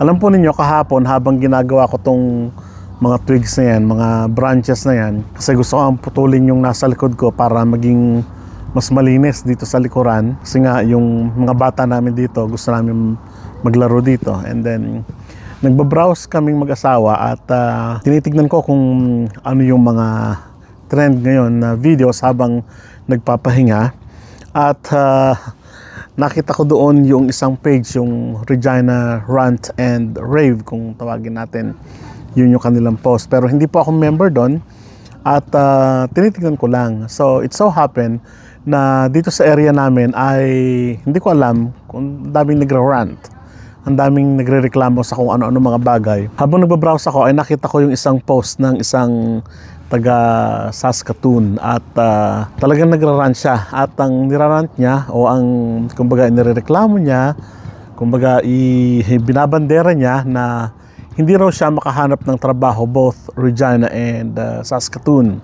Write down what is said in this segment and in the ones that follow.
Alam po ninyo, kahapon habang ginagawa ko tong mga twigs na yan, mga branches na yan, kasi gusto ko putulin yung nasa likod ko para maging mas malinis dito sa likuran. Kasi nga yung mga bata namin dito, gusto namin maglaro dito. And then nagbabrowse kaming mag-asawa at tinitignan ko kung ano yung mga trend ngayon na videos habang nagpapahinga. At nakita ko doon yung isang page, yung Regina Rant and Rave kung tawagin natin. Yun yung kanilang post. Pero hindi po ako member doon at tinitignan ko lang. So it so happened na dito sa area namin ay hindi ko alam kung daming nagra-rant. Ang daming nagre-reklamo sa kung ano-ano mga bagay. Habang nagbabrowse ako ay nakita ko yung isang post ng isang taga Saskatoon at talagang nagra-rant siya. At ang nirarant niya o ang kumbaga inireklamo niya, kumbaga binabandera niya na hindi raw siya makahanap ng trabaho both Regina and Saskatoon.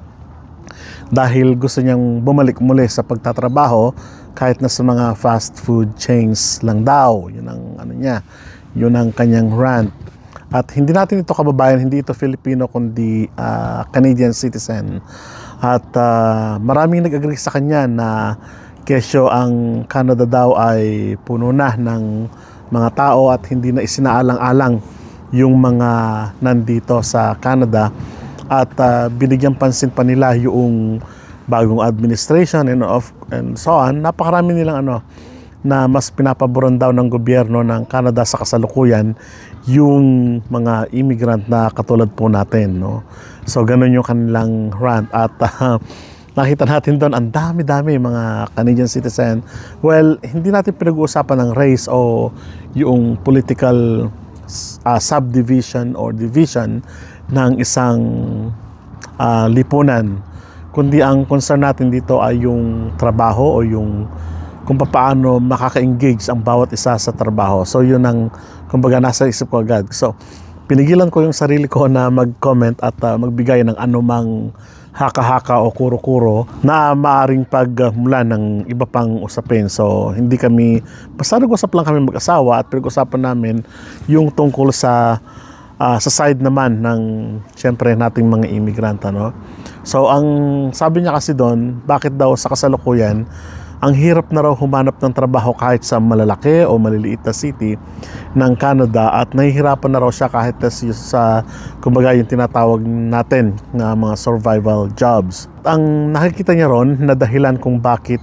Dahil gusto niyang bumalik muli sa pagtatrabaho kahit na sa mga fast food chains lang daw. Yun ang ano niya, yun ang kanyang rant. At hindi natin ito kababayan, hindi ito Filipino kundi Canadian citizen. At maraming nag-agree sa kanya na kesyo ang Canada daw ay puno na ng mga tao at hindi na isinaalang-alang yung mga nandito sa Canada. At binigyan pansin pa nila yung bagong administration and so on. Napakarami nilang na mas pinapaboran daw ng gobyerno ng Canada sa kasalukuyan yung mga immigrant na katulad po natin, no? So ganun yung kanilang rant at nakita natin doon ang dami-dami mga Canadian citizen. Well, hindi natin pinag-uusapan ng race o yung political subdivision or division ng isang lipunan, kundi ang concern natin dito ay yung trabaho o yung kung paano makaka-engage ang bawat isa sa trabaho. So yun ang kumbaga nasa isip ko agad. So pinigilan ko yung sarili ko na mag-comment at magbigay ng anumang haka-haka o kuro-kuro na maaring pagmula ng iba pang usapin. So hindi kami, basta nag-usap lang kami mag-asawa at pinag-usapan namin yung tungkol sa side naman ng syempre nating mga immigrant, ano. So ang sabi niya kasi doon, bakit daw sa kasalukuyan ang hirap na raw humanap ng trabaho kahit sa malalaki o maliliit na city ng Canada at nahihirapan na raw siya kahit sa kumbaga yung tinatawag natin na mga survival jobs. Ang nakikita niya ron na dahilan kung bakit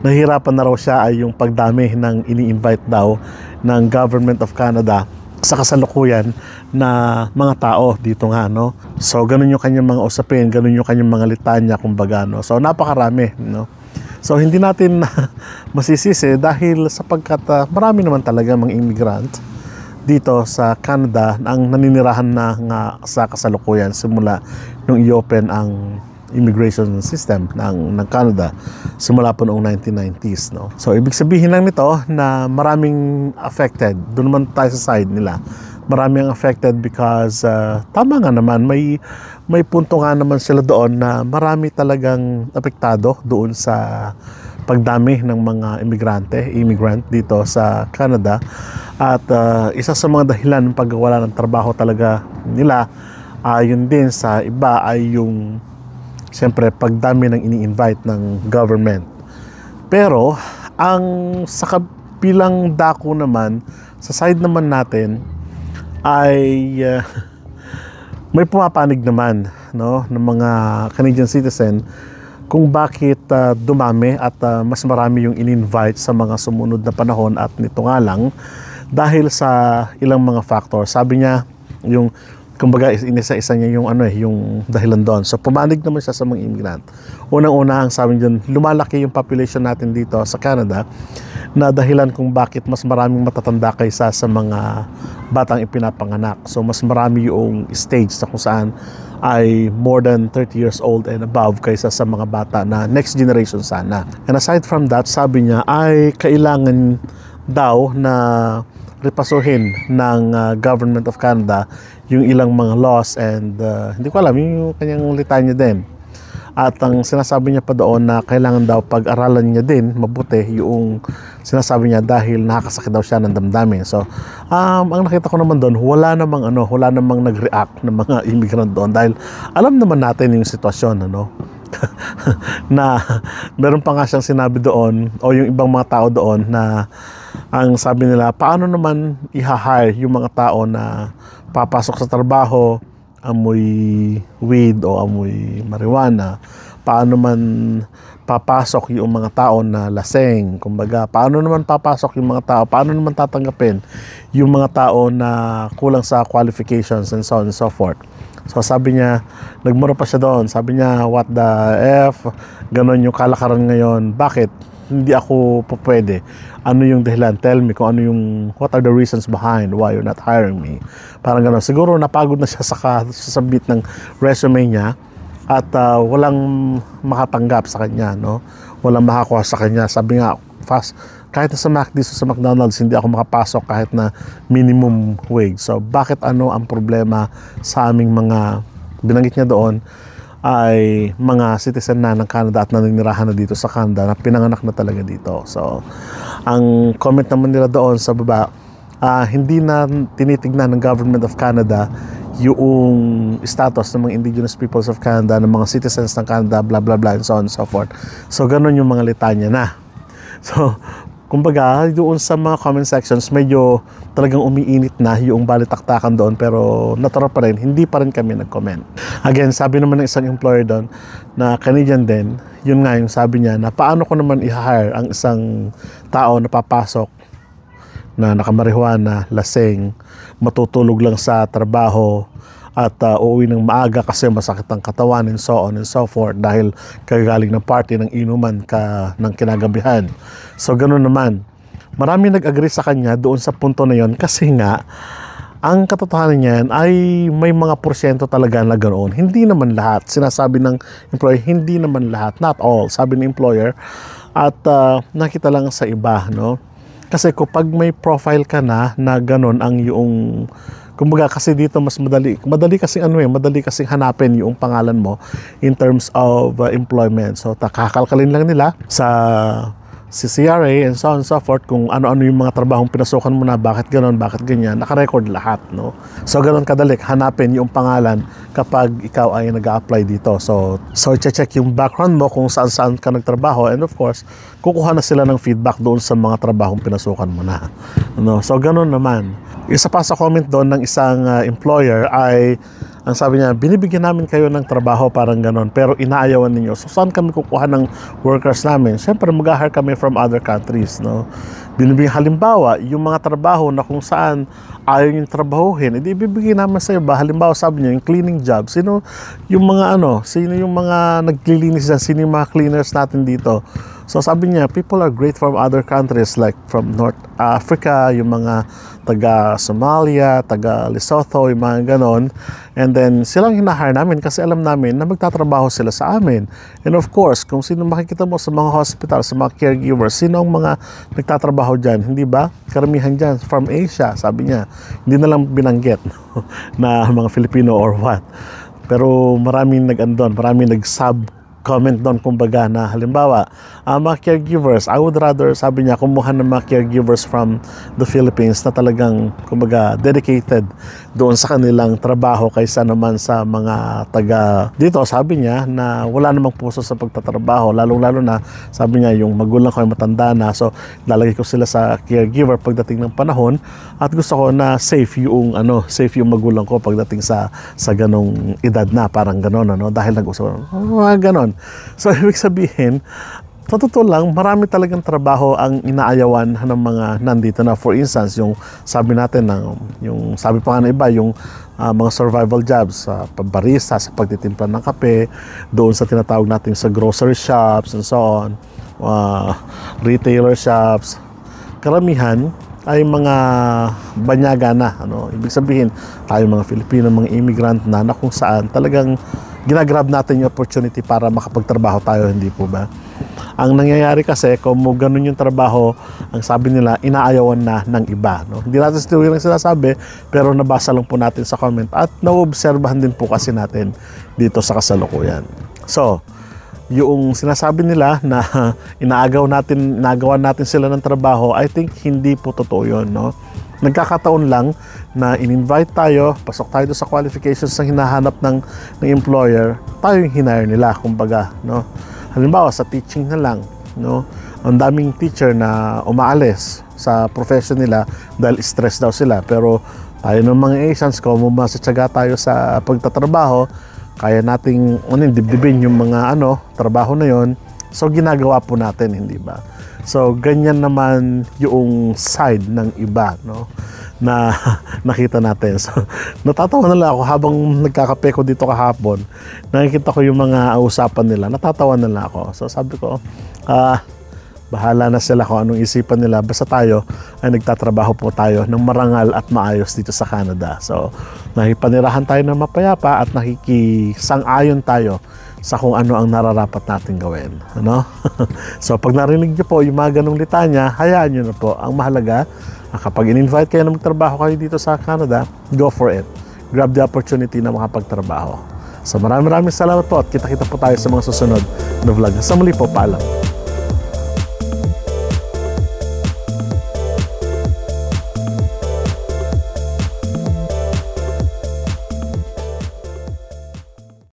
nahihirapan na raw siya ay yung pagdami ng ini-invite daw ng Government of Canada sa kasalukuyan na mga tao dito nga, no. So ganun yung kanyang mga usapin, ganun yung kanyang mga litanya kumbaga, no. So napakarami, no. So hindi natin masisisi dahil sapagkat marami naman talaga mga immigrant dito sa Canada ang naninirahan na nga sa kasalukuyan simula nung i-open ang immigration system ng Canada simula po noong 1990s, no. So ibig sabihin lang nito na maraming affected. Doon naman tayo sa side nila. Maraming affected because tama nga naman, may punto nga naman sila doon na marami talagang apektado doon sa pagdami ng mga immigrant dito sa Canada. At isa sa mga dahilan ng pagwawala ng trabaho talaga nila, yun din sa iba ay yung siyempre pagdami ng ini-invite ng government. Pero ang sa kabilang dako naman, sa side naman natin ay may pumapanig naman, no, ng mga Canadian citizen kung bakit dumami at mas marami yung in-invite sa mga sumunod na panahon at nito nga lang dahil sa ilang mga factor. Sabi niya yung kumbaga inisa-isa niya yung yung dahilan doon. So pumanig naman siya sa mga immigrant. Unang-una ang sabi niya, lumalaki yung population natin dito sa Canada na dahilan kung bakit mas maraming matatanda kaysa sa mga batang ipinapanganak. So mas marami yung stage na kung saan ay more than 30 years old and above kaysa sa mga bata na next generation sana. And aside from that, sabi niya ay kailangan daw na repasuhin ng Government of Canada yung ilang mga laws and hindi ko alam yung kanyang litanya din. At ang sinasabi niya pa doon na kailangan daw pag-aralan niya din mabuti yung sinasabi niya dahil nakakasakit daw siya ng damdamin. So, ang nakita ko naman doon, wala namang nag-react ng mga immigrant doon dahil alam naman natin yung sitwasyon, ano. Na meron pa nga siyang sinabi doon o yung ibang mga tao doon na ang sabi nila, paano naman i-hire yung mga tao na papasok sa trabaho, amoy weed o amoy marijuana, paano man papasok yung mga tao na laseng, kumbaga, paano naman papasok yung mga tao, paano naman tatanggapin yung mga tao na kulang sa qualifications and so on and so forth. So sabi niya, nagmura pa siya doon, sabi niya, what the F, ganon yung kalakaran ngayon, bakit hindi ako pwede? Ano yung dahilan? Tell me kung ano yung, what are the reasons behind why you're not hiring me? Parang ganon, siguro napagod na siya sa submit ng resume niya at walang makatanggap sa kanya, no? Walang makakuha sa kanya. Sabi nga, kahit sa McDonald's, hindi ako makapasok kahit na minimum wage. So, bakit ano ang problema sa aming mga, binanggit niya doon, ay mga citizen na ng Canada at naninirahan na dito sa Canada, na pinanganak na talaga dito. So, ang comment naman nila doon sa baba, hindi na tinitignan ng Government of Canada yung status ng mga Indigenous Peoples of Canada, ng mga citizens ng Canada, blah blah blah and so on and so forth. So ganun yung mga litanya na. So kumbaga doon sa mga comment sections medyo talagang umiinit na yung balitaktakan doon, pero natural pa rin, hindi pa rin kami nag-comment. Again, sabi naman ng isang employer doon na Canadian din, yun nga yung sabi niya na paano ko naman i-hire ang isang tao na papasok na nakamarihuana, laseng, matutulog lang sa trabaho at uuwi ng maaga kasi masakit ang katawan and so on and so forth dahil kagaling ng party ng inuman ng kinagabihan. So ganoon naman. Marami nag-agree sa kanya doon sa punto na yon kasi nga ang katotohanan niyan ay may mga porsyento talaga na ganoon. Hindi naman lahat. Sinasabi ng employer, hindi naman lahat. Not all, sabi ng employer. At nakita lang sa iba, no? Kasi kapag may profile ka na gano'n ang yung, kumbaga kasi dito mas madali kasing hanapin yung pangalan mo in terms of employment. So kakalkalin lang nila sa CCRA and so on and so forth kung ano-ano yung mga trabahong pinasukan mo na, bakit gano'n, bakit ganyan, nakarecord lahat, no? So gano'n kadali hanapin yung pangalan kapag ikaw ay nag-a-apply dito. So i-check yung background mo kung saan-saan ka nagtrabaho, and of course kukuha na sila ng feedback doon sa mga trabahong pinasukan mo na, no? So gano'n naman. Isa pa sa comment doon ng isang employer ay ang sabi niya, binibigyan namin kayo ng trabaho, parang ganon, pero inaayawan ninyo. So saan kami kukuha ng workers namin? Siyempre mag-hire kami from other countries, no? Binibigyan, halimbawa, yung mga trabaho na kung saan ayaw yung trabahuhin, edi ibibigay namin sa iba. Halimbawa, sabi niya, yung cleaning job, sino yung mga naglilinis dyan, sino yung mga cleaners natin dito? So sabi niya, people are great from other countries like from North Africa, yung mga taga Somalia, taga Lesotho, yung mga ganon. And then silang hinahire namin kasi alam namin na magtatrabaho sila sa amin. And of course, kung sino makikita mo sa mga hospital, sa mga caregivers, sino ang mga nagtatrabaho dyan, hindi ba? Karamihan dyan from Asia, sabi niya. Hindi na lang binanggit na mga Filipino or what. Pero maraming maraming nag-comment doon, kumbaga, na halimbawa, mga caregivers, I would rather, sabi niya, kumuha ng mga caregivers from the Philippines na talagang, kumbaga, dedicated doon sa kanilang trabaho kaysa naman sa mga taga dito. Sabi niya na wala namang puso sa pagtatrabaho, lalong-lalo na, sabi niya, yung magulang ko ay matanda na, so lalagay ko sila sa caregiver pagdating ng panahon, at gusto ko na safe yung magulang ko pagdating sa ganong edad na, parang ganon, dahil nag-usap, ganon. So ibig sabihin, sa totoo lang, marami talagang trabaho ang inaayawan ng mga nandito na. For instance, yung sabi natin, yung sabi pa nga ng iba, yung mga survival jobs, sa barista, sa pagtitimpla ng kape, doon sa tinatawag natin sa grocery shops and so on, retailer shops, karamihan ay mga banyaga na. Ibig sabihin, tayo mga Filipino, mga immigrant na kung saan talagang ginagrab natin yung opportunity para makapagtrabaho tayo, hindi po ba? Ang nangyayari kasi, kung ganun yung trabaho, ang sabi nila, inaayawan na ng iba, no? Hindi natin yung sinasabi, pero nabasa lang po natin sa comment at naobserbahan din po kasi natin dito sa kasalukuyan. So, yung sinasabi nila na inagawan natin sila ng trabaho, I think hindi po totoo yun, no? Nagkakataon lang na in-invite tayo, pasok tayo sa qualifications na hinahanap ng employer, tayo yung hinire nila, kumbaga, no? Halimbawa, sa teaching na lang, no? Ang daming teacher na umaalis sa profession nila dahil stress daw sila. Pero tayo ng mga Asians, kung masatsaga tayo sa pagtatrabaho, kaya nating dibdibin yung mga trabaho na yon. So ginagawa po natin, hindi ba? So ganyan naman yung side ng iba, no, na nakita natin. So natatawa na lang ako habang nagkakape ko dito kahapon. Nakikita ko yung mga usapan nila. Natatawa na lang ako. So sabi ko, bahala na sila kung anong isipan nila. Basta tayo ay nagtatrabaho po tayo ng marangal at maayos dito sa Canada. So nakipanirahan tayo ng mapayapa at nakikisang-ayon tayo sa kung ano ang nararapat natin gawin, ano? So pag narinig niyo po yung mga ganong litanya, hayaan niyo na po. Ang mahalaga, kapag in-invite kayo na magtrabaho kayo dito sa Canada, go for it. Grab the opportunity na makapagtrabaho. So maraming salamat po at kita-kita po tayo sa mga susunod na vlog. Sa muli po, paalam.